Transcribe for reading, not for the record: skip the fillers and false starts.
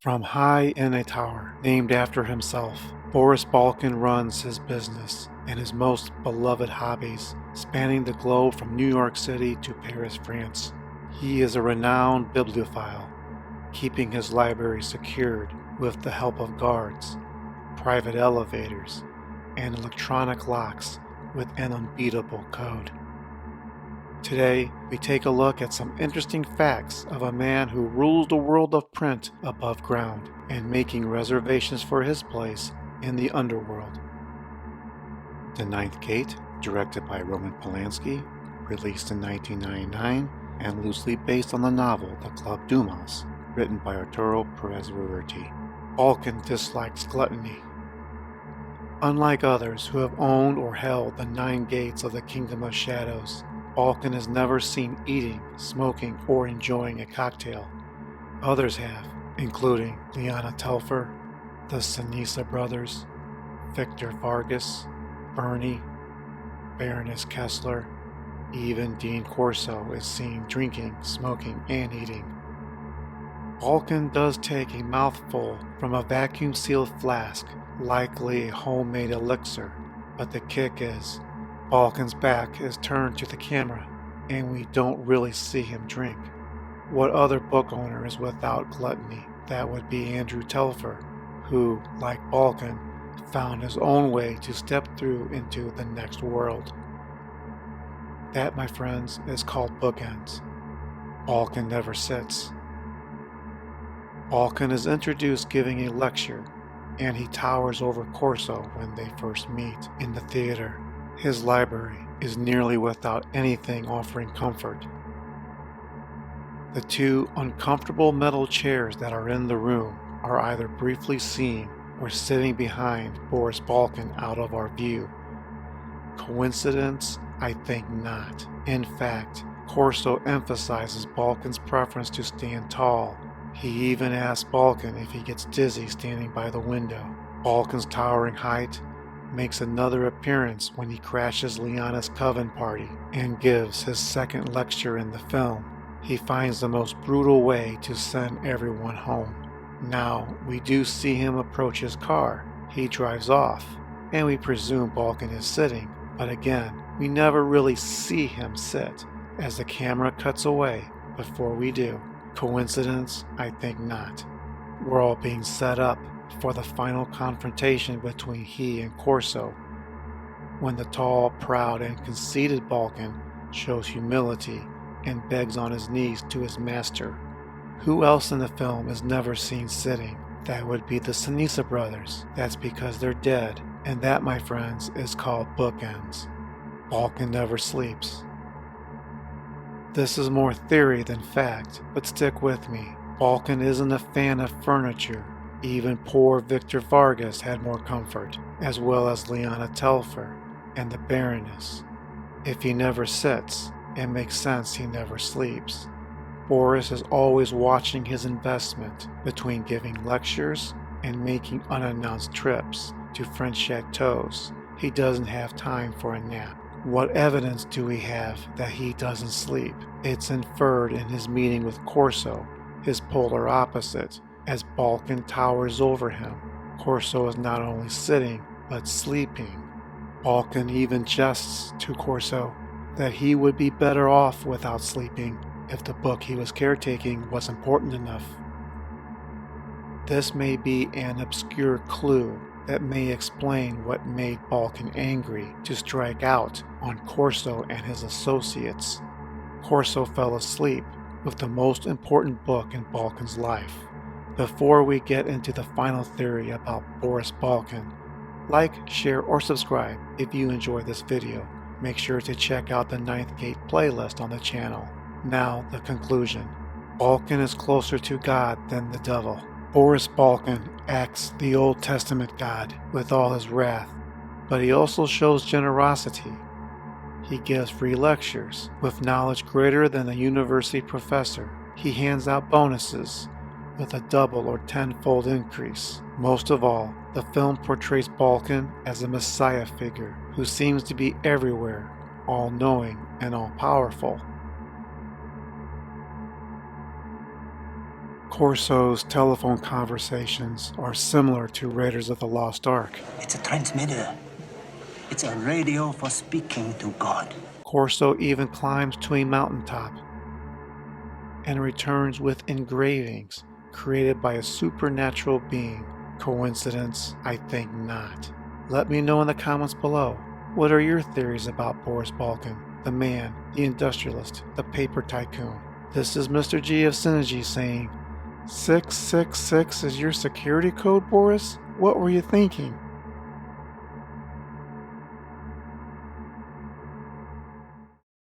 From high in a tower named after himself, Boris Balkan runs his business and his most beloved hobbies, spanning the globe from New York City to Paris, France. He is a renowned bibliophile, keeping his library secured with the help of guards, private elevators, and electronic locks with an unbeatable code. Today, we take a look at some interesting facts of a man who rules the world of print above ground and making reservations for his place in the underworld. The Ninth Gate, directed by Roman Polanski, released in 1999 and loosely based on the novel The Club Dumas, written by Arturo Pérez-Reverte. Balkan dislikes gluttony. Unlike others who have owned or held the 9 gates of the Kingdom of Shadows, Balkan is never seen eating, smoking, or enjoying a cocktail. Others have, including Liana Telfer, the Sinisa brothers, Victor Vargas, Bernie, Baroness Kessler, even Dean Corso is seen drinking, smoking, and eating. Balkan does take a mouthful from a vacuum-sealed flask, likely a homemade elixir, but the kick is, Balkan's back is turned to the camera, and we don't really see him drink. What other book owner is without gluttony? That would be Andrew Telfer, who, like Balkan, found his own way to step through into the next world. That, my friends, is called bookends. Balkan never sits. Balkan is introduced giving a lecture, and he towers over Corso when they first meet in the theater. His library is nearly without anything offering comfort. The 2 uncomfortable metal chairs that are in the room are either briefly seen or sitting behind Boris Balkan out of our view. Coincidence? I think not. In fact, Corso emphasizes Balkan's preference to stand tall. He even asks Balkan if he gets dizzy standing by the window. Balkan's towering height makes another appearance when he crashes Liana's coven party and gives his second lecture in the film. He finds the most brutal way to send everyone home. Now, we do see him approach his car. He drives off, and we presume Balkan is sitting, but again, we never really see him sit, as the camera cuts away before we do. Coincidence? I think not. We're all being set up for the final confrontation between he and Corso, when the tall, proud, and conceited Balkan shows humility and begs on his knees to his master. Who else in the film is never seen sitting? That would be the Sinisa brothers. That's because they're dead, and that, my friends, is called bookends. Balkan never sleeps. This is more theory than fact, but stick with me. Balkan isn't a fan of furniture. Even poor Victor Vargas had more comfort, as well as Liana Telfer and the Baroness. If he never sits, it makes sense he never sleeps. Boris is always watching his investment between giving lectures and making unannounced trips to French chateaus. He doesn't have time for a nap. What evidence do we have that he doesn't sleep? It's inferred in his meeting with Corso, his polar opposite. As Balkan towers over him, Corso is not only sitting, but sleeping. Balkan even jests to Corso that he would be better off without sleeping if the book he was caretaking was important enough. This may be an obscure clue that may explain what made Balkan angry to strike out on Corso and his associates. Corso fell asleep with the most important book in Balkan's life. Before we get into the final theory about Boris Balkan, like, share, or subscribe if you enjoy this video. Make sure to check out the Ninth Gate playlist on the channel. Now, the conclusion. Balkan is closer to God than the devil. Boris Balkan acts the Old Testament God with all his wrath, but he also shows generosity. He gives free lectures with knowledge greater than a university professor. He hands out bonuses with a double or tenfold increase. Most of all, the film portrays Balkan as a messiah figure who seems to be everywhere, all-knowing and all-powerful. Corso's telephone conversations are similar to Raiders of the Lost Ark. It's a transmitter. It's a radio for speaking to God. Corso even climbs to a mountaintop and returns with engravings created by a supernatural being. Coincidence? I think not. Let me know in the comments below. What are your theories about Boris Balkan, the man, the industrialist, the paper tycoon? This is Mr. G of Synergy saying, 666 is your security code, Boris? What were you thinking?